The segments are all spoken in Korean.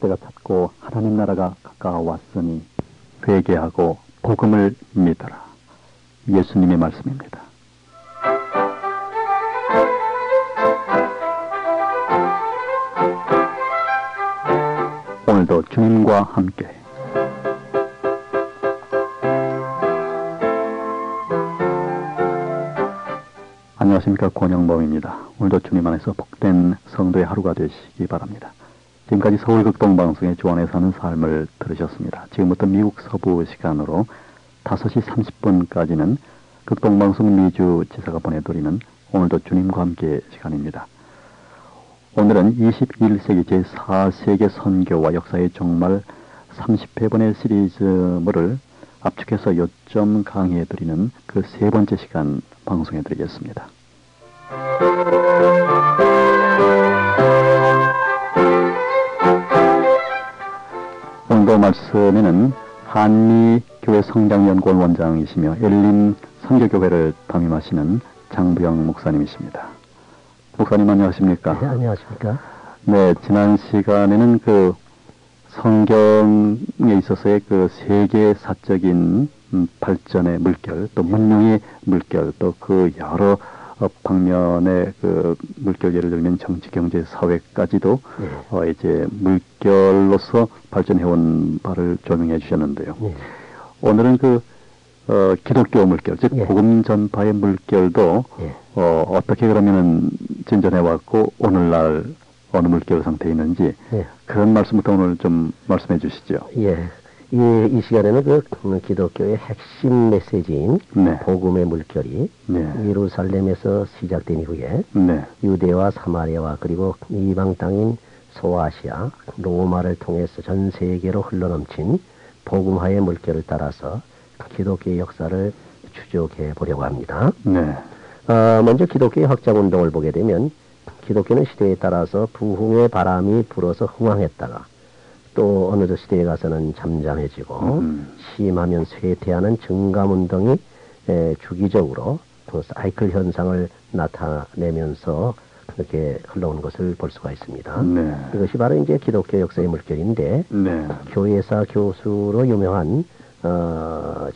때가 찼고 하나님 나라가 가까워왔으니 회개하고 복음을 믿어라. 예수님의 말씀입니다. 오늘도 주님과 함께 안녕하십니까, 권영범입니다. 오늘도 주님 안에서 복된 성도의 하루가 되시기 바랍니다. 지금까지 서울극동방송의 주 안에 사는 삶을 들으셨습니다. 지금부터 미국 서부 시간으로 5시 30분까지는 극동방송 미주 지사가 보내드리는 오늘도 주님과 함께 시간입니다. 오늘은 21세기 제4세계 선교와 역사의 종말 30회분의 시리즈물을 압축해서 요점 강의해드리는 그 세 번째 시간 방송해드리겠습니다. 오늘도 말씀에는 한미교회 성장연구원 원장이시며 엘림 선교교회를 담임하시는 장부영 목사님이십니다. 목사님 안녕하십니까? 네, 안녕하십니까? 네, 지난 시간에는 그 성경에 있어서의 그 세계사적인 발전의 물결, 또 문명의 물결, 또 그 여러 방면의 그 물결, 예를 들면 정치, 경제, 사회까지도 네. 이제 물결로서 발전해온 바를 조명해 주셨는데요. 네. 오늘은 그 기독교 물결, 즉 예. 복음 전파의 물결도 예. 어떻게 그러면은 진전해왔고 오늘날 어느 물결 상태에 있는지 예. 그런 말씀부터 오늘 좀 말씀해 주시죠. 예. 이 시간에는 그 기독교의 핵심 메시지인 네. 복음의 물결이 네. 예루살렘에서 시작된 이후에 네. 유대와 사마리아와 그리고 이방 땅인 소아시아, 로마를 통해서 전 세계로 흘러넘친 복음화의 물결을 따라서 기독교의 역사를 추적해 보려고 합니다. 네. 먼저 기독교의 확장운동을 보게 되면 기독교는 시대에 따라서 부흥의 바람이 불어서 흥황했다가 또 어느 시대에 가서는 잠잠해지고 심하면 쇠퇴하는 증감운동이 주기적으로 그 사이클 현상을 나타내면서 그렇게 흘러온 것을 볼 수가 있습니다. 네. 이것이 바로 이제 기독교 역사의 물결인데 네. 교회사 교수로 유명한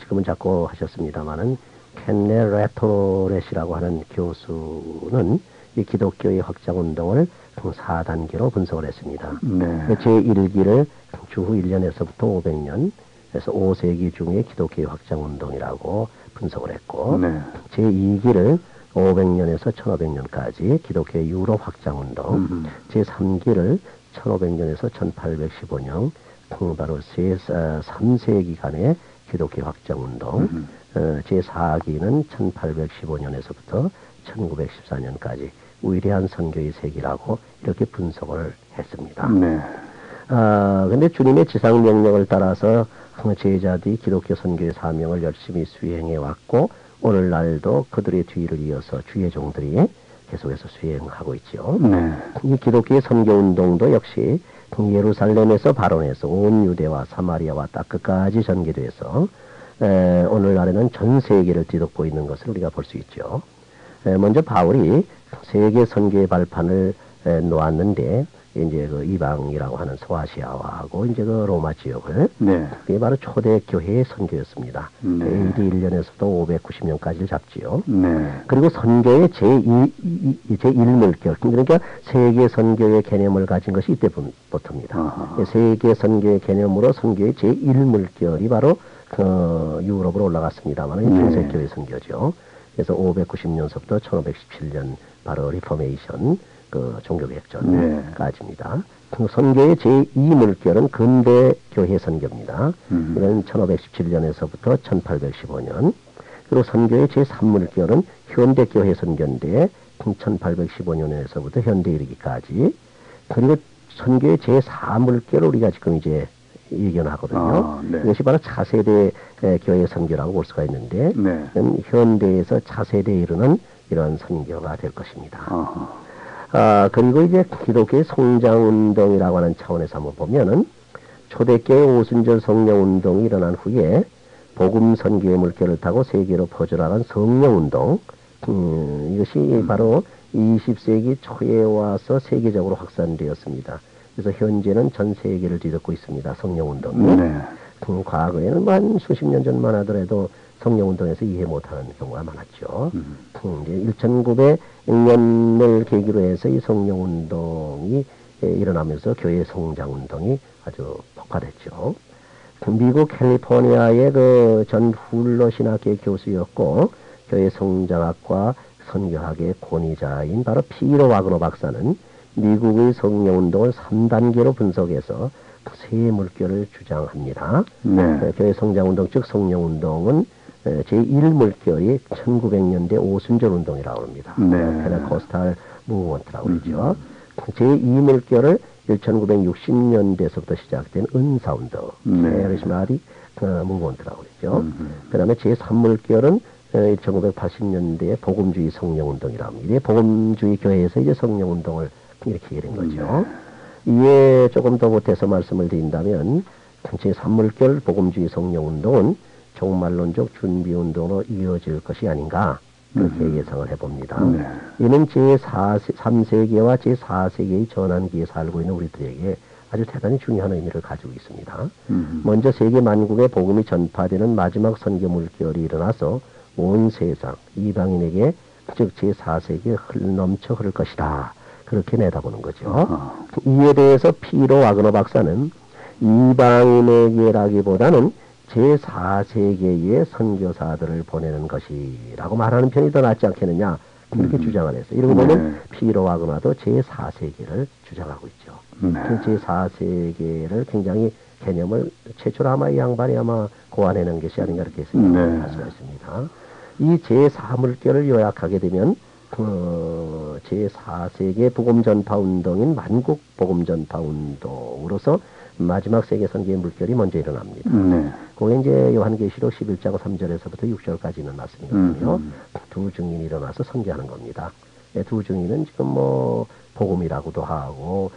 지금은 자꾸 하셨습니다마는 켄네 레토렛이라고 하는 교수는 이 기독교의 확장운동을 4단계로 분석을 했습니다. 네. 제1기를 주후 1년에서부터 500년, 그래서 5세기 중에 기독교의 확장운동이라고 분석을 했고, 네. 제2기를 500년에서 1500년까지 기독교의 유럽 확장운동, 제3기를 1500년에서 1815년, 바로 3세기간의 기독교 확장운동, 제4기는 1815년에서부터 1914년까지 위대한 선교의 세기라고 이렇게 분석을 했습니다. 네. 근데 주님의 지상명령을 따라서 제자들이 기독교 선교의 사명을 열심히 수행해 왔고, 오늘날도 그들의 뒤를 이어서 주의 종들이 계속해서 수행하고 있죠. 네. 이 기독교의 선교운동도 역시 예루살렘에서 발원해서 온 유대와 사마리아와 딱 끝까지 전개돼서 오늘날에는 전 세계를 뒤덮고 있는 것을 우리가 볼 수 있죠. 먼저 바울이 세계 선교의 발판을 놓았는데 이제 그 이방이라고 하는 소아시아와하고 이제 그 로마 지역을 네. 그게 바로 초대 교회의 선교였습니다. 네. AD 1년에서부터 590년까지를 잡지요. 네. 그리고 선교의 제1물결, 그러니까 세계 선교의 개념을 가진 것이 이때부터입니다. 아하. 세계 선교의 개념으로 선교의 제1물결이 바로 유럽으로 올라갔습니다만 중세교회 선교죠. 그래서 590년서부터 1517년 바로 리포메이션 그 종교개혁전까지입니다. 선교의 제2물결은 근대 교회 선교입니다. 이건 1517년에서부터 1815년. 그리고 선교의 제3물결은 현대 교회 선교인데 1815년에서부터 현대 이르기까지. 그리고 선교의 제4물결을 우리가 지금 이제 예견하거든요. 네. 이것이 바로 차세대 교회 선교라고 볼 수가 있는데 네. 현대에서 차세대에 이르는 이런 선교가 될 것입니다. 아하. 그리고 이제 기독교의 성장운동이라고 하는 차원에서 한번 보면은 초대교회 오순절 성령운동이 일어난 후에 복음 선교의 물결을 타고 세계로 퍼져나간 성령운동, 이것이 바로 20세기 초에 와서 세계적으로 확산되었습니다. 그래서 현재는 전 세계를 뒤덮고 있습니다. 성령운동이. 네. 과거에는 한 수십 년 전만 하더라도 성령운동에서 이해 못하는 경우가 많았죠. 이제 1900년을 계기로 해서 이 성령운동이 일어나면서 교회 성장운동이 아주 폭발했죠. 미국 캘리포니아의 그 전 훌러 신학계 교수였고 교회 성장학과 선교학의 권위자인 바로 피로 와그너 박사는 미국의 성령운동을 3단계로 분석해서 세 물결을 주장합니다. 네. 교회 성장운동 즉 성령운동은 제1물결이 1900년대 오순절 운동이라고 합니다. 네. 페네코스탈 무브먼트라고 그러죠. 제2물결을 1960년대서부터 시작된 은사운동, 카리스마틱 무브먼트라고 그러죠. 그 다음에 제3물결은 1980년대에 복음주의 성령운동이라고 합니다. 복음주의 교회에서 이제 성령운동을 이렇게 된 거죠. 이에 조금 더 보태서 말씀을 드린다면 제3물결 복음주의 성령운동은 종말론적 준비운동으로 이어질 것이 아닌가 그렇게 예상을 해봅니다. 이는 제3세계와 제4세계의 전환기에 살고 있는 우리들에게 아주 대단히 중요한 의미를 가지고 있습니다. 먼저 세계 만국에 복음이 전파되는 마지막 선교 물결이 일어나서 온 세상 이방인에게 즉 제4세계에 넘쳐 흐를 것이다. 그렇게 내다보는 거죠. 이에 대해서 피로 와그너 박사는 이방인에게라기보다는 제4세계의 선교사들을 보내는 것이라고 말하는 편이 더 낫지 않겠느냐 이렇게 주장을 했어요. 이러고 보면 피로 와그너도 제4세계를 주장하고 있죠. 제4세계를 굉장히 개념을 최초로 아마 이 양반이 아마 고안해낸 것이 아닌가 이렇게 생각할 수가 있습니다. 이 제4물결을 요약하게 되면 제4세계 복음전파운동인 만국복음전파운동으로서 마지막 세계 선교의 물결이 먼저 일어납니다. 그게 이제 요한계시록 11장 3절에서부터 6절까지 있는 말씀이거든요. 두 증인이 일어나서 선교하는 겁니다. 두 증인은 지금 뭐 복음이라고도 하고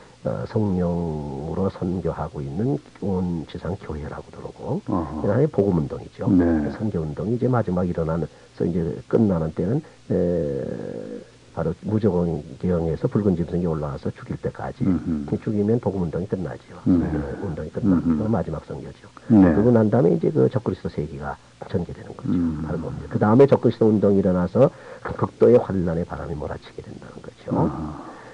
성령으로 선교하고 있는 온 지상 교회라고도 그러고 그다음에 복음운동이죠. 선교운동이 이제 마지막 일어나는 이제 끝나는 때는 바로 무저공경에서 붉은 짐승이 올라와서 죽일 때까지 죽이면 복음운동이 끝나죠. 운동이 끝납니다. 마지막 선교죠. 그러고 난 다음에 이제 그 적그리스도 세기가 전개되는 거죠. 바로 뭡니다. 그 다음에 적그리스도 운동이 일어나서 극도의 환란의 바람이 몰아치게 된다는 거죠.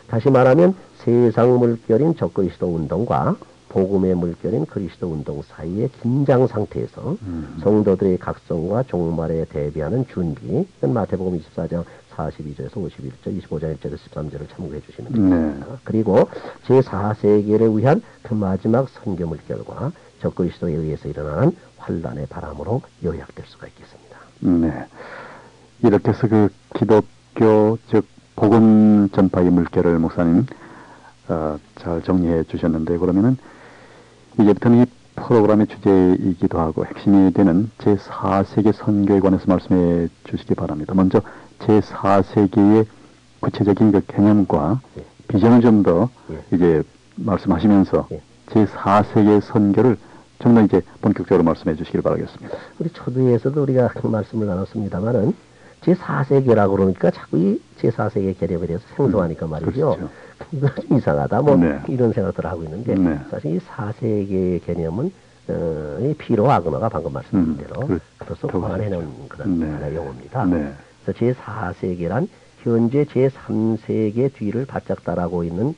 다시 말하면 세상 물결인 적그리스도 운동과 복음의 물결인 그리스도 운동 사이의 긴장 상태에서 성도들의 각성과 종말에 대비하는 준비, 마태복음 24장 42절에서 51절, 25장 1절에서 13절을 참고해 주시면 됩니다. 그리고 제4세계를 위한 그 마지막 선교 물결과 적그리스도에 의해서 일어나는 환란의 바람으로 요약될 수가 있겠습니다. 네. 이렇게 해서 그 기독교 즉 복음 전파의 물결을 목사님 잘 정리해 주셨는데 그러면은 이제부터는 이 프로그램의 주제이기도 하고 핵심이 되는 제4세계 선교에 관해서 말씀해 주시기 바랍니다. 먼저 제4세계의 구체적인 그 개념과 비전을 좀 더 이제 말씀하시면서 제4세계 선교를 좀 더 이제 본격적으로 말씀해 주시길 바라겠습니다. 우리 초두에서도 우리가 그 말씀을 나눴습니다만은 제4세계라고 그러니까 자꾸 이 제4세계 개념에 대해서 생소하니까 말이죠. 그렇죠. 이거 좀 이상하다. 뭐 이런 생각들을 하고 있는데 사실 이 4세계의 개념은 이 피로 와그너가 방금 말씀드린 대로 그래서 고안해놓은 그런 하나의 용어입니다. 그래서 제4세계란 현재 제3세계 뒤를 바짝 따라오고 있는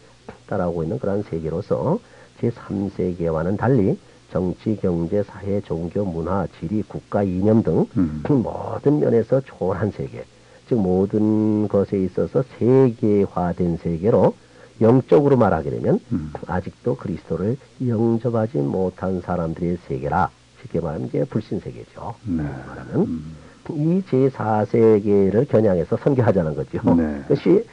그런 세계로서 제3세계와는 달리 정치, 경제, 사회, 종교, 문화, 지리, 국가, 이념 등 그 모든 면에서 초월한 세계, 즉 모든 것에 있어서 세계화된 세계로 영적으로 말하게 되면 아직도 그리스도를 영접하지 못한 사람들의 세계라 쉽게 말하면 이제 불신세계죠. 말하면 이 제4세계를 겨냥해서 선교하자는 거죠. 그것이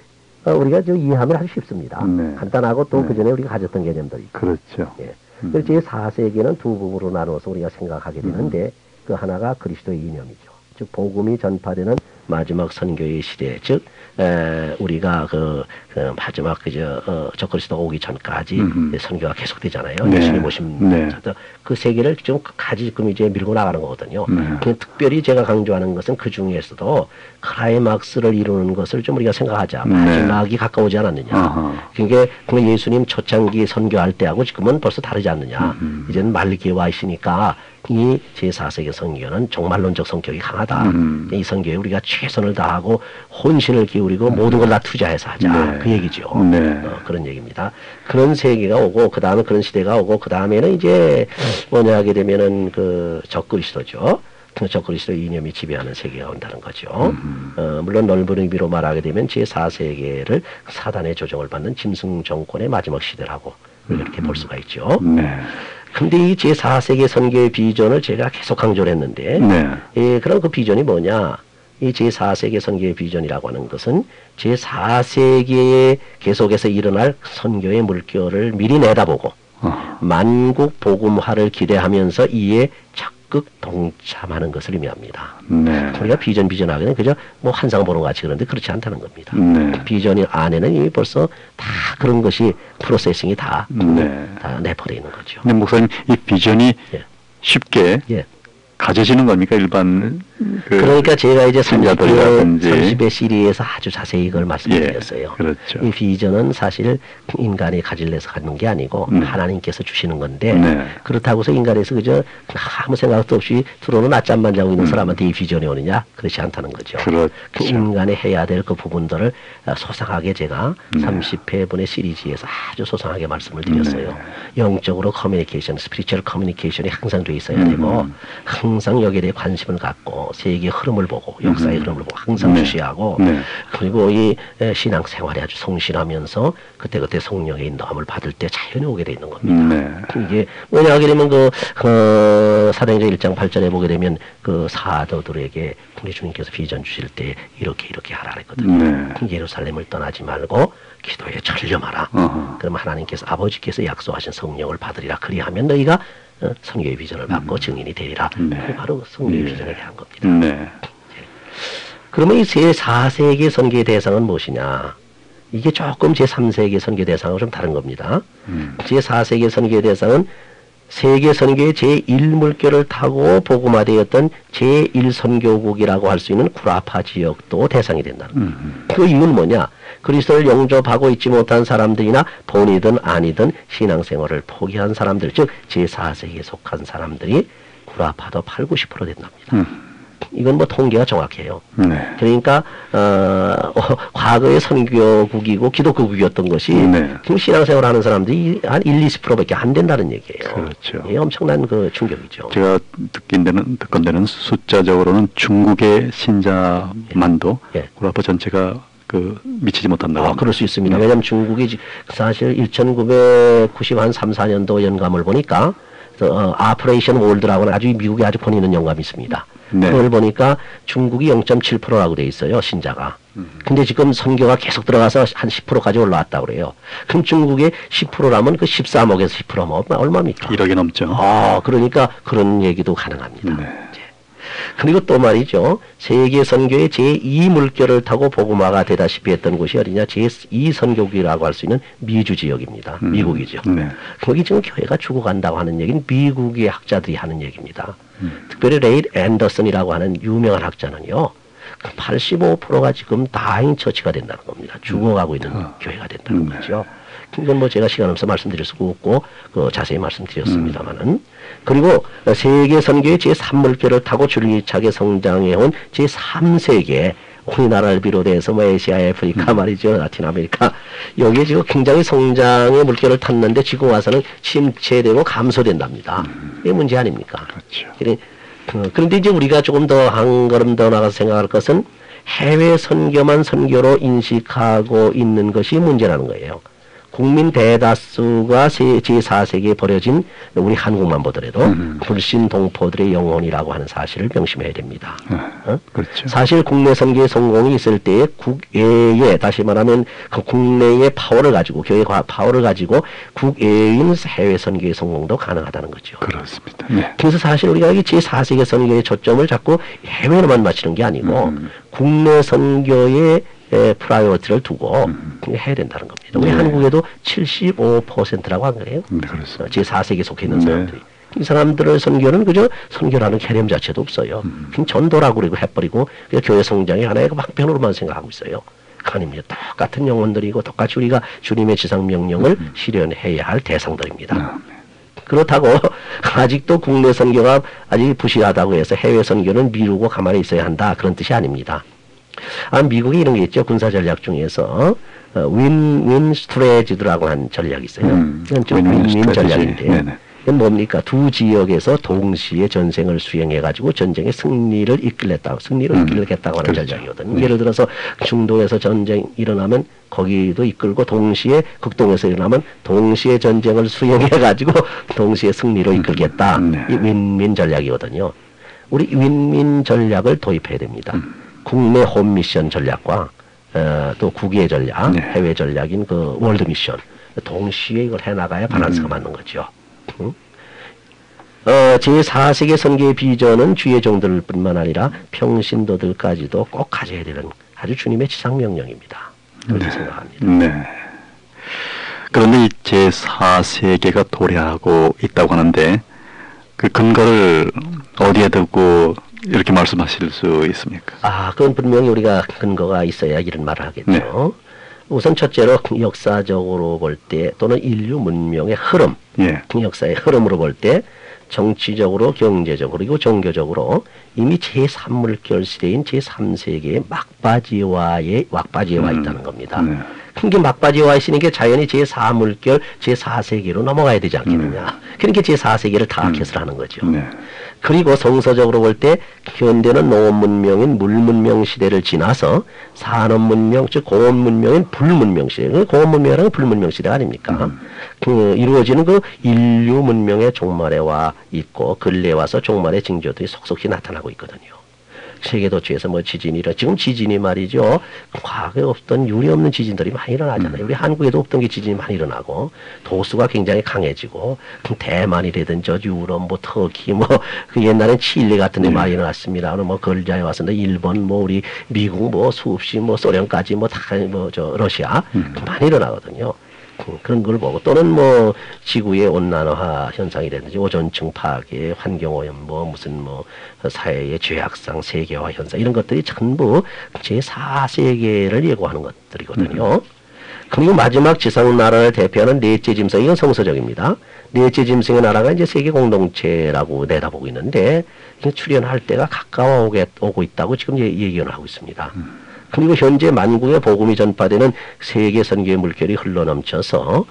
우리가 좀 이해하면 아주 쉽습니다. 간단하고 또 그 전에 우리가 가졌던 개념들이 있죠. 그렇죠. 그래서 제4세계는 두 부분으로 나누어서 우리가 생각하게 되는데 그 하나가 그리스도의 이념이죠. 즉 복음이 전파되는 마지막 선교의 시대, 즉 우리가 그 마지막 적그리스도가 오기 전까지 선교가 계속되잖아요. 네. 예수님 오신 네. 그 세계를 좀 지금 이제 밀고 나가는 거거든요. 특별히 제가 강조하는 것은 그 중에서도 클라이막스를 이루는 것을 좀 우리가 생각하자. 마지막이 가까우지 않았느냐. 그러니까 예수님 초창기 선교할 때하고 지금은 벌써 다르지 않느냐. 이제는 말기에 와 있으니까 이 제4세기 선교는 종말론적 성격이 강하다. 이 선교에 우리가 최선을 다하고 혼신을 기울이고 모든 걸 다 투자해서 하자. 네. 그 얘기죠. 네. 그런 얘기입니다. 그런 세계가 오고 그 다음에 그런 시대가 오고 그 다음에는 이제 뭐냐 하게 되면은 그 적그리스도죠. 적그리스도 이념이 지배하는 세계가 온다는 거죠. 물론 넓은 의미로 말하게 되면 제4세계를 사단의 조정을 받는 짐승 정권의 마지막 시대라고 이렇게 볼 수가 있죠. 네. 근데 이 제4세계 선교의 비전을 제가 계속 강조를 했는데, 네. 그럼 그 비전이 뭐냐? 이 제4세계 선교의 비전이라고 하는 것은 제4세기에 계속해서 일어날 선교의 물결을 미리 내다보고, 만국 복음화를 기대하면서 이에 적극 동참하는 것을 의미합니다. 네. 우리가 비전하게 되면 그저 뭐 한상 보는 것 같이 그런데 그렇지 않다는 겁니다. 네. 비전이 안에는 이미 벌써 다 그런 것이 프로세싱이 다 내포되어 있는 거죠. 근데 목사님, 이 비전이 예. 쉽게 예. 가져지는 겁니까? 일반 그러니까 제가 이제 신자들이라든지 30의 시리에서 아주 자세히 이걸 말씀드렸어요. 예, 그렇죠. 이 비전은 사실 인간이 가질래서 갖는 게 아니고 하나님께서 주시는 건데 그렇다고 해서 인간에서 그저 아무 생각도 없이 들어오는 낮잠만 자고 있는 사람한테 이 비전이 오느냐? 그렇지 않다는 거죠. 그렇죠. 그 인간이 해야 될 그 부분들을 소상하게 제가 30회분의 시리즈에서 아주 소상하게 말씀을 드렸어요. 영적으로 커뮤니케이션, 스피리추얼 커뮤니케이션이 항상 돼 있어야 되고 항상 여기에 대해 관심을 갖고 세계의 흐름을 보고 역사의 흐름을 보고 항상 주시하고 그리고 이 신앙생활에 아주 성실하면서 그때그때 성령의 인도함을 받을 때 자연히 오게 돼 있는 겁니다. 이게 뭐냐 하게 되면 그 사도행전 1장 8절에 보게 되면 그 사도들에게 우리 주님께서 비전 주실 때 이렇게 하라 그랬거든요. 예루살렘을 떠나지 말고 기도에 전념하라. 그럼 하나님께서 아버지께서 약속하신 성령을 받으리라. 그리하면 너희가 선교의 비전을 받고 증인이 되리라. 바로 선교의 비전을 대한 겁니다. 그러면 이 제4세기 선교의 대상은 무엇이냐? 이게 조금 제3세기 선교 대상하고 좀 다른 겁니다. 제4세기 선교의 대상은 세계 선교의 제1물결을 타고 복음화되었던 제1선교국이라고 할 수 있는 구라파 지역도 대상이 된다는 거예요. 그 이유는 뭐냐? 그리스도를 영접하고 있지 못한 사람들이나 본이든 아니든 신앙생활을 포기한 사람들, 즉 제4세기에 속한 사람들이 구라파도 8, 90% 된답니다. 이건 뭐 통계가 정확해요. 그러니까 과거의 선교국이고 기독교국이었던 것이 지금 신앙생활 하는 사람들이 한 1, 20%밖에 안 된다는 얘기예요. 그렇죠. 이게 엄청난 그 충격이죠. 제가 듣건대는 숫자적으로는 중국의 신자만도 구라파 전체가 미치지 못한다고. 그럴 수 있습니다. 왜냐하면 중국이 사실 1990한 3, 4년도 연감을 보니까 아프레이션 월드라고는 아주 미국에 아주 권위 있는 영감이 있습니다. 그걸 보니까 중국이 0.7%라고 돼 있어요, 신자가. 근데 지금 선교가 계속 들어가서 한 10%까지 올라왔다고 그래요. 그럼 중국의 10%라면 그 13억에서 10%면 얼마입니까? 1억이 넘죠. 그러니까 그런 얘기도 가능합니다. 그리고 또 말이죠. 세계 선교의 제2물결을 타고 복음화가 되다시피 했던 곳이 어디냐? 제2선교국이라고 할 수 있는 미주 지역입니다. 미국이죠. 거기 지금 교회가 죽어간다고 하는 얘기는 미국의 학자들이 하는 얘기입니다. 특별히 레이 앤더슨이라고 하는 유명한 학자는요. 85%가 지금 다잉 처치가 된다는 겁니다. 죽어가고 있는 교회가 된다는 거죠. 이건 뭐 제가 시간 없어서 말씀드릴 수가 없고 자세히 말씀드렸습니다만은 그리고 세계 선교의 제3물결을 타고 줄기차게 성장해온 제3세계 우리나라를 비롯해서 뭐 아시아, 아프리카 말이죠, 라틴 아메리카 여기에 지금 굉장히 성장의 물결을 탔는데 지금 와서는 침체되고 감소된답니다. 이게 문제 아닙니까? 그렇죠. 그런데 이제 우리가 조금 더 한 걸음 더 나가서 생각할 것은 해외 선교만 선교로 인식하고 있는 것이 문제라는 거예요. 국민 대다수가 제4세기에 버려진 우리 한국만 보더라도 불신 동포들의 영혼이라고 하는 사실을 명심해야 됩니다. 그렇죠. 사실 국내 선교의 성공이 있을 때에 국외에 다시 말하면 그 국내의 파워를 가지고 교회의 파워를 가지고 국외에 있는 해외 선교의 성공도 가능하다는 거죠. 그렇습니다. 그래서 사실 우리가 이 제4세기 선교의 초점을 자꾸 해외로만 맞추는 게 아니고 국내 선교에 프라이어티를 두고 해야 된다는 겁니다. 우리 한국에도 75%라고 한 거예요. 그렇습니다. 제4세기에 속해 있는 사람들이. 이 사람들의 선교는 그저 선교라는 개념 자체도 없어요. 그냥 전도라고 그러고 해버리고 그냥 교회 성장이 하나의 방편으로만 생각하고 있어요. 아닙니다. 똑같은 영혼들이고 똑같이 우리가 주님의 지상 명령을 실현해야 할 대상들입니다. 그렇다고 아직도 국내 선교가 아직 부실하다고 해서 해외 선교는 미루고 가만히 있어야 한다. 그런 뜻이 아닙니다. 미국에 이런 게 있죠. 군사 전략 중에서 윈 스트레지드라고 한 전략이 있어요. 이건 좀 윈 전략인데요. 이건 뭡니까? 두 지역에서 동시에 전쟁을 수행해가지고 전쟁의 승리를 이끌겠다고 하는 전략이거든요. 예를 들어서 중동에서 전쟁 일어나면 거기도 이끌고 동시에 극동에서 일어나면 동시에 전쟁을 수행해가지고 동시에 승리로 이끌겠다. 이 윈윈 전략이거든요. 우리 윈윈 전략을 도입해야 됩니다. 국내 홈 미션 전략과 또 국외 전략, 해외 전략인 그 월드 미션 동시에 이걸 해나가야 바란스가 맞는 거죠. 제4세계 선교의 비전은 주의 종들 뿐만 아니라 평신도들까지도 꼭 가져야 되는 아주 주님의 지상명령입니다. 그렇게 생각합니다. 네. 그런데 이 제4세계가 도래하고 있다고 하는데 그 근거를 어디에 두고 이렇게 말씀하실 수 있습니까? 그건 분명히 우리가 근거가 있어야 이런 말을 하겠죠. 우선 첫째로 역사적으로 볼 때 또는 인류 문명의 흐름, 역사의 흐름으로 볼 때 정치적으로 경제적으로 그리고 종교적으로 이미 제3물결 시대인 제3세계의 막바지에 와 있다는 겁니다. 그게 막바지에 와 있으니까 자연히 제4물결 제4세계로 넘어가야 되지 않겠느냐. 그러니까 제4세계를 타겟을 하는 거죠. 그리고 성서적으로 볼 때 현대는 농업 문명인 물 문명 시대를 지나서 산업 문명 즉 공업 문명인 불문명 시대. 공업 문명이라는 불문명 시대 아닙니까? 이루어지는 그 인류 문명의 종말에 와 있고 근래에 와서 종말의 징조들이 속속히 나타나고 있거든요. 세계도처에서 뭐 지진이 지금 지진이 말이죠. 과거에 없던 유례 없는 지진들이 많이 일어나잖아요. 우리 한국에도 없던 게 지진이 많이 일어나고 도수가 굉장히 강해지고 대만이라든 저 유럽 뭐 터키 그 옛날엔 칠레 같은 데 많이 일어났습니다. 뭐 걸자에 왔었는데 일본 뭐 우리 미국 뭐 수없이 뭐 소련까지 뭐 다 뭐 저 러시아 많이 일어나거든요. 그런 걸 보고 또는 뭐 지구의 온난화 현상이라든지 오존층 파괴, 환경오염 무슨 사회의 죄악상, 세계화 현상 이런 것들이 전부 제4세계를 예고하는 것들이거든요. 그리고 마지막 지상 나라를 대표하는 넷째 짐승 이건 성서적입니다. 넷째 짐승의 나라가 이제 세계 공동체라고 내다보고 있는데 출현할 때가 가까워 오고 있다고 지금 예견을 하고 있습니다. 그리고 현재 만국의 복음이 전파되는 세계 선교의 물결이 흘러넘쳐서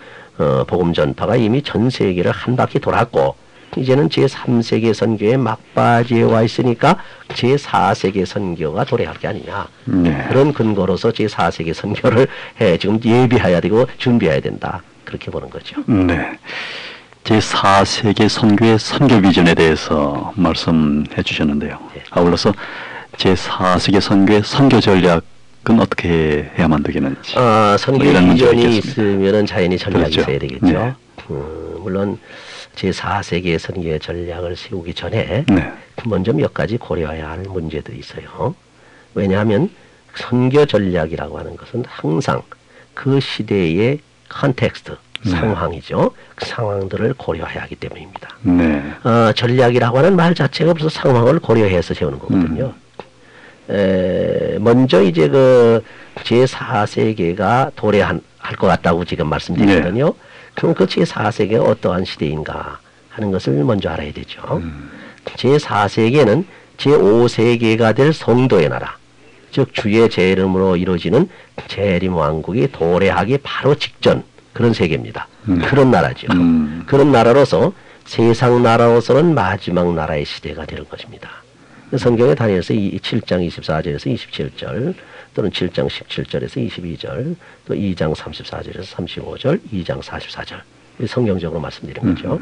복음 전파가 이미 전 세계를 한 바퀴 돌았고 이제는 제3세계 선교의 막바지에 와 있으니까 제4세계 선교가 도래할 게 아니냐. 그런 근거로서 제4세계 선교를 지금 예비해야 되고 준비해야 된다. 그렇게 보는 거죠. 네. 제4세계 선교의 선교 비전에 대해서 말씀해 주셨는데요. 아울러서 제4세계 선교의 선교 전략은 어떻게 해야만 되겠는지. 선교 비전이 있으면 자연히 전략이 그렇죠. 있어야 되겠죠. 물론 제4세계 선교의 전략을 세우기 전에 먼저 몇 가지 고려해야 할 문제들이 있어요. 왜냐하면 선교 전략이라고 하는 것은 항상 그 시대의 컨텍스트, 상황이죠. 그 상황들을 고려해야 하기 때문입니다. 전략이라고 하는 말 자체가 벌써 상황을 고려해서 세우는 거거든요. 먼저 이제 그 제4세계가 도래할 것 같다고 지금 말씀드렸거든요. 그럼 그 제4세계가 어떠한 시대인가 하는 것을 먼저 알아야 되죠. 제4세계는 제5세계가 될 성도의 나라, 즉 주의 제 이름으로 이루어지는 재림 왕국이 도래하기 바로 직전 그런 세계입니다. 그런 나라죠. 그런 나라로서 세상 나라로서는 마지막 나라의 시대가 되는 것입니다. 성경에 다니엘서 7장 24절에서 27절 또는 7장 17절에서 22절 또 2장 34절에서 35절 2장 44절 성경적으로 말씀드린 거죠.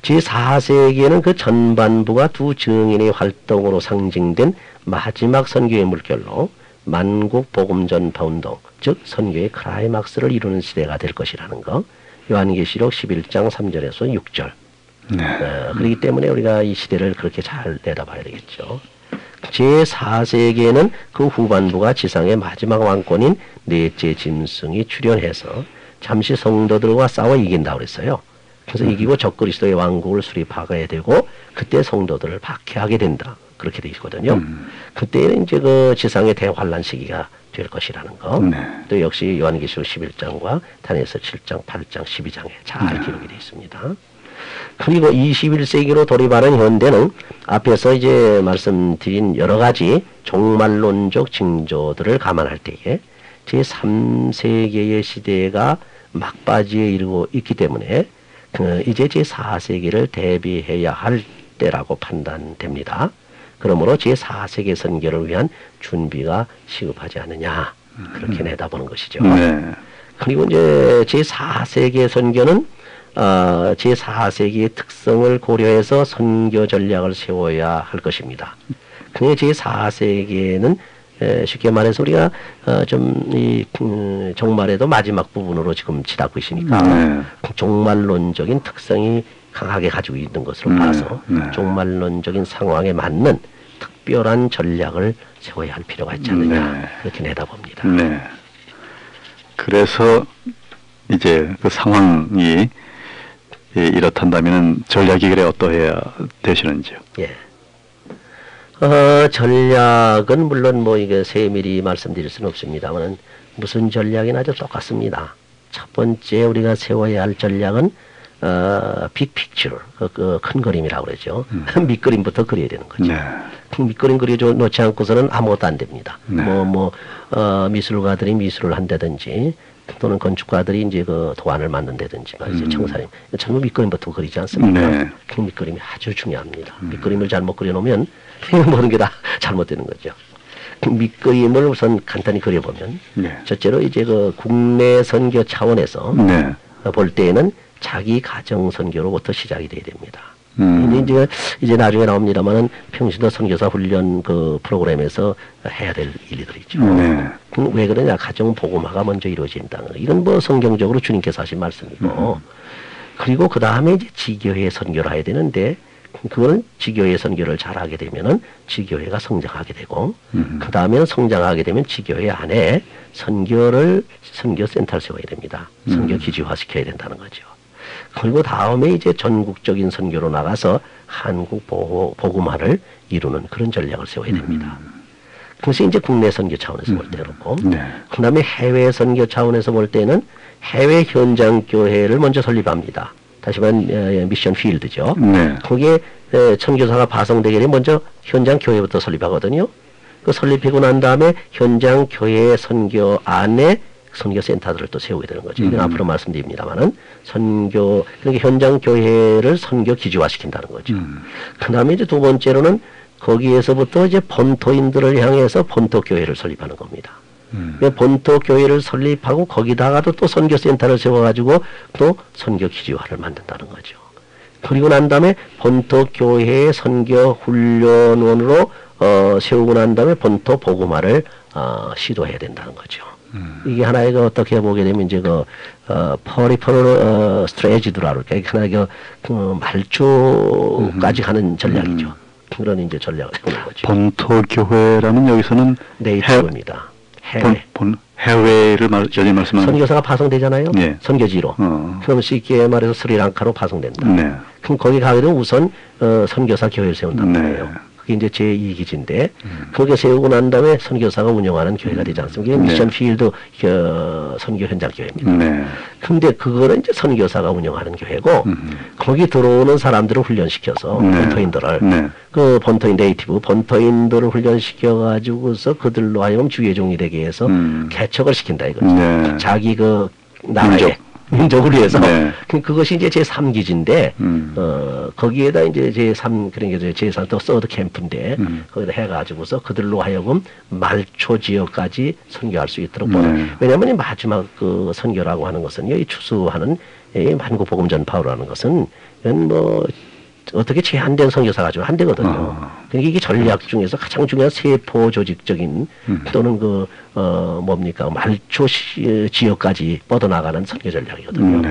제4세기에는 그 전반부가 두 증인의 활동으로 상징된 마지막 선교의 물결로 만국 복음 전파 운동 즉 선교의 클라이막스를 이루는 시대가 될 것이라는 거 요한계시록 11장 3절에서 6절 그렇기 때문에 우리가 이 시대를 그렇게 잘 내다봐야 되겠죠. 제4세기에는 그 후반부가 지상의 마지막 왕권인 넷째 짐승이 출현해서 잠시 성도들과 싸워 이긴다고 그랬어요. 그래서 이기고 적그리스도의 왕국을 수립하게 되고 그때 성도들을 박해하게 된다. 그렇게 되어 있거든요. 그때는 이제 그 지상의 대환란 시기가 될 것이라는 거. 또 역시 요한계시록 11장과 다니엘서 7장, 8장, 12장에 잘 기록이 되어 있습니다. 그리고 21세기로 돌입하는 현대는 앞에서 이제 말씀드린 여러 가지 종말론적 징조들을 감안할 때에 제3세계의 시대가 막바지에 이르고 있기 때문에 이제 제4세기를 대비해야 할 때라고 판단됩니다. 그러므로 제4세계 선교를 위한 준비가 시급하지 않느냐 그렇게 내다보는 것이죠. 그리고 이제 제4세계 선교는 제4세기의 특성을 고려해서 선교 전략을 세워야 할 것입니다. 그게 제4세기에는 쉽게 말해서 우리가 종말에도 마지막 부분으로 지금 치닫고 있으니까 종말론적인 특성이 강하게 가지고 있는 것으로 봐서 종말론적인 상황에 맞는 특별한 전략을 세워야 할 필요가 있지 않느냐 그렇게 내다봅니다. 그래서 이제 그 상황이 이렇단다면 전략이 그래 어떠해야 되시는지요? 전략은 물론 뭐 이게 세밀히 말씀드릴 수는 없습니다만 무슨 전략이나 도 똑같습니다. 첫 번째 우리가 세워야 할 전략은 빅픽처, 큰 그림이라고 그러죠. 밑그림부터 그려야 되는 거죠. 밑그림 그려 놓지 않고서는 아무것도 안 됩니다. 미술가들이 미술을 한다든지 또는 건축가들이 이제 그 도안을 만든다든지 말이죠. 청사님 전부 밑그림부터 그리지 않습니까? 그 밑그림이 아주 중요합니다. 밑그림을 잘못 그려놓으면 모든 게 다 잘못되는 거죠. 그 밑그림을 우선 간단히 그려보면 첫째로 이제 그 국내 선교 차원에서 볼 때에는 자기 가정 선교로부터 시작이 돼야 됩니다. 이제 나중에 나옵니다만은 평신도 선교사 훈련 그 프로그램에서 해야 될 일들이죠. 왜 그러냐? 가정 복음화가 먼저 이루어진다는 거. 이건 뭐 성경적으로 주님께서 하신 말씀이고, 그리고 그 다음에 이제 지교회 선교를 해야 되는데, 그거는 지교회 선교를 잘하게 되면은 지교회가 성장하게 되고, 그 다음에는 성장하게 되면 지교회 안에 선교센터를 세워야 됩니다. 선교 기지화 시켜야 된다는 거죠. 그리고 다음에 이제 전국적인 선교로 나가서 한국 복음화를 이루는 그런 전략을 세워야 됩니다. 그것이 이제 국내 선교 차원에서 볼 때 그렇고, 그 다음에 해외 선교 차원에서 볼 때는 해외 현장 교회를 먼저 설립합니다. 다시 말하면 미션 필드죠. 거기에 선교사가 파송되기 전에 먼저 현장 교회부터 설립하거든요. 그 설립하고 난 다음에 현장 교회 선교 안에 선교센터들을 또 세우게 되는 거죠. 이건 앞으로 말씀드립니다만은 그러니까 현장 교회를 선교 기지화 시킨다는 거죠. 그 다음에 이제 두 번째로는 거기에서부터 이제 본토인들을 향해서 본토 교회를 설립하는 겁니다. 본토 교회를 설립하고 거기다가도 또 선교센터를 세워가지고 또 선교 기지화를 만든다는 거죠. 그리고 난 다음에 본토 교회의 선교 훈련원으로 세우고 난 다음에 본토 복음화를 시도해야 된다는 거죠. 이게 하나의 어떻게 보게 되면 이제 퍼리퍼럴 스트레지드라고 그러니까 하나의 말초까지 가는 전략이죠. 그런 이제 전략을 세우는 거죠. 본토 교회라면 여기서는 네이티브입니다. 해외를 여전히 말씀하는 선교사가 파송되잖아요. 선교지로. 그럼 쉽게 말해서 스리랑카로 파송된다. 그럼 거기 가게 되면 우선 선교사 교회를 세운단 말이에요. 그게 이제 제2기지인데 거기에 세우고 난 다음에 선교사가 운영하는 교회가 되지 않습니까? 이게 미션 필드 선교 현장 교회입니다. 근데 그거는 이제 선교사가 운영하는 교회고 거기 들어오는 사람들을 훈련시켜서 본토인들을 그 본토인 네이티브 본토인들을 훈련시켜 가지고서 그들로 하여금 주의 종이 되게 해서 개척을 시킨다 이거죠. 자기 그 나라의 민족을 위해서. 그것이 이제 제3기지인데, 거기에다 이제 제3, 그러니까 제3 또 서드 캠프인데, 거기다 해가지고서 그들로 하여금 말초 지역까지 선교할 수 있도록 왜냐면 이 마지막 그 선교라고 하는 것은요, 이 추수하는 이 한국 복음 전파라는 것은, 이건 뭐, 어떻게 제한된 선교사가 좀 안 되거든요. 그러니까 이게 전략 중에서 가장 중요한 세포 조직적인 또는 뭡니까 말초 지역까지 뻗어나가는 선교 전략이거든요.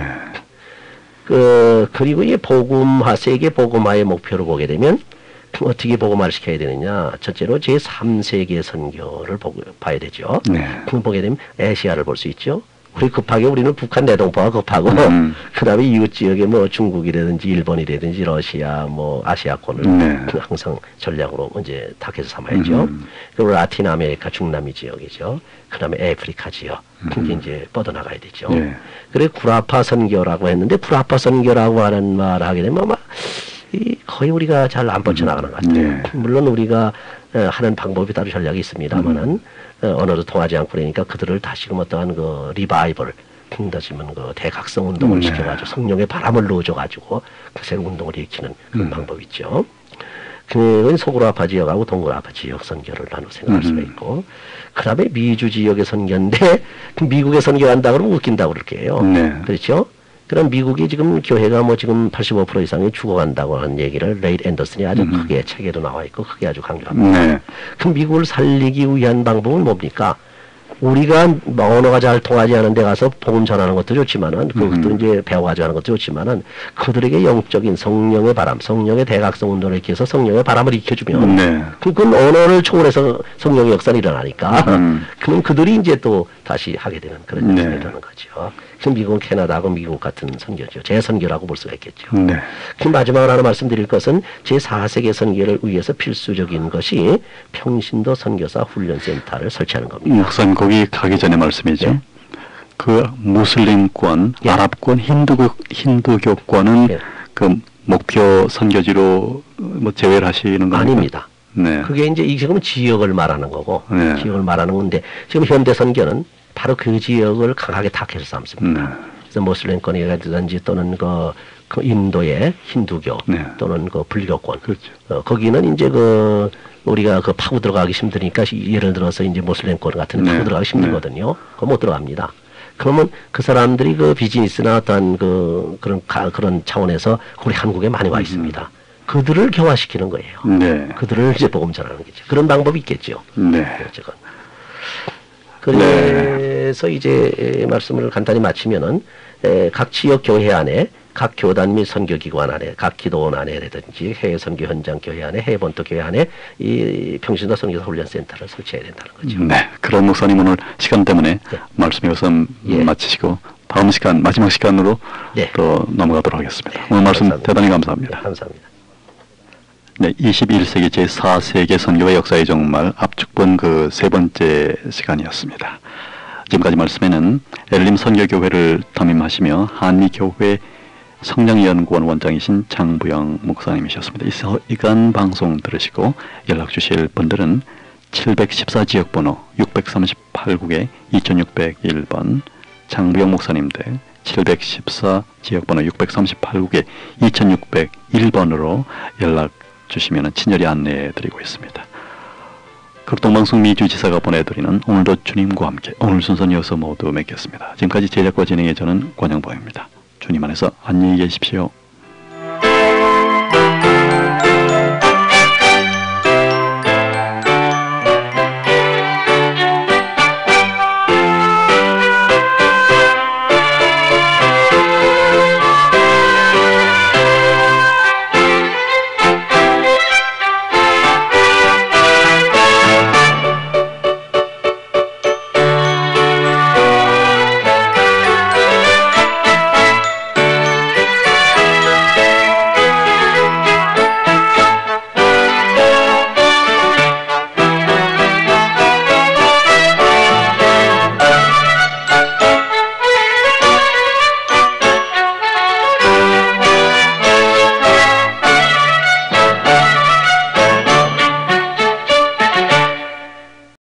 그리고 이 복음화 세계 복음화의 목표를 보게 되면 어떻게 복음화를 시켜야 되느냐? 첫째로 제3세계 선교를 봐야 되죠. 네. 보게 되면 아시아를 볼 수 있죠. 우리는 북한 내동포가 급하고, 그 다음에 이웃 지역에 뭐 중국이라든지 일본이라든지 러시아, 뭐 아시아권을 항상 전략으로 이제 타겟을 삼아야죠. 그리고 라틴 아메리카 중남미 지역이죠. 그 다음에 아프리카 지역. 그게 이제 뻗어나가야 되죠. 그래, 구라파 선교라고 했는데, 구라파 선교라고 하는 말을 하게 되면 아마 거의 우리가 잘 안 뻗쳐나가는 것 같아요. 물론 우리가 하는 방법이 따로 전략이 있습니다만은, 언어도 통하지 않고 그러니까 그들을 다시금 어떠한 그 리바이벌, 다시면 그 대각성 운동을 시켜가지고 성령의 바람을 넣어줘가지고 그 새로운 운동을 일으키는 그런 방법이 있죠. 그건 소구라파 지역하고 동구라파 지역 선교를 나눠 생각할 수가 있고, 그 다음에 미주 지역의 선교인데, 미국에 선교한다 그러면 웃긴다고 그렇게 해요. 그렇죠? 그럼 미국이 지금 교회가 뭐 지금 85% 이상이 죽어간다고 하는 얘기를 레이 앤더슨이 아주 크게 책에도 나와 있고 크게 아주 강조합니다. 그럼 미국을 살리기 위한 방법은 뭡니까? 우리가 언어가 잘 통하지 않은 데 가서 복음 전하는 것도 좋지만은, 그것도 이제 배워가지고 하는 것도 좋지만은, 그들에게 영적인 성령의 바람, 성령의 대각성 운동을 일으켜서 성령의 바람을 일으켜주면, 그건 언어를 초월해서 성령의 역사는 일어나니까, 그럼 그들이 이제 또 다시 하게 되는 그런 일이 일어나는 거죠. 그 미국은 캐나다하고 미국 같은 선교죠. 재선교라고 볼 수가 있겠죠. 그 마지막으로 하나 말씀드릴 것은 제4세계 선교를 위해서 필수적인 것이 평신도 선교사 훈련센터를 설치하는 겁니다. 목사님 거기 가기 전에 말씀이죠. 그 무슬림권, 아랍권, 힌두교권은 그 목표 선교지로 뭐 제외를 하시는 겁니까? 아닙니다. 그게 이제 지금은 지역을 말하는 거고, 지역을 말하는 건데, 지금 현대 선교는 바로 그 지역을 강하게 타겟을 삼습니다. 그래서 무슬림권이라든지 또는 그 인도의 힌두교 또는 그 불교권, 거기는 이제 그 우리가 그 파고 들어가기 힘드니까 예를 들어서 이제 무슬림권 같은 데 파고 들어가기 힘들거든요. 그거 못 들어갑니다. 그러면 그 사람들이 그 비즈니스나 어떤 그런 차원에서 우리 한국에 많이 와 있습니다. 그들을 교화시키는 거예요. 그들을 이제 복음 전하는 거죠. 그런 방법이 있겠죠. 그래서 이제 말씀을 간단히 마치면은 각 지역 교회 안에, 각 교단 및 선교기관 안에, 각 기도원 안에라든지 해외 선교 현장 교회 안에, 해외 본토 교회 안에 이 평신도 선교사 훈련센터를 설치해야 된다는 거죠. 그런 목사님 오늘 시간 때문에 말씀 여기서 마치시고 다음 시간, 마지막 시간으로 또 넘어가도록 하겠습니다. 오늘 말씀 감사합니다. 대단히 감사합니다. 감사합니다. 21세기 제4세계 선교의 역사의 종말 압축본 그 세 번째 시간이었습니다. 지금까지 말씀에는 엘림 선교교회를 담임하시며 한미교회 성령연구원 원장이신 장부영 목사님이셨습니다. 이 시간 방송 들으시고 연락 주실 분들은 714지역번호 638국에 2601번 장부영 목사님 댁 714지역번호 638국에 2601번으로 연락 주시면 친절히 안내해 드리고 있습니다. 극동방송 미주지사가 보내드리는 오늘도 주님과 함께, 오늘 순서는 여기서 모두 맺겠습니다. 지금까지 제작과 진행의 저는 권영보입니다. 주님 안에서 안녕히 계십시오.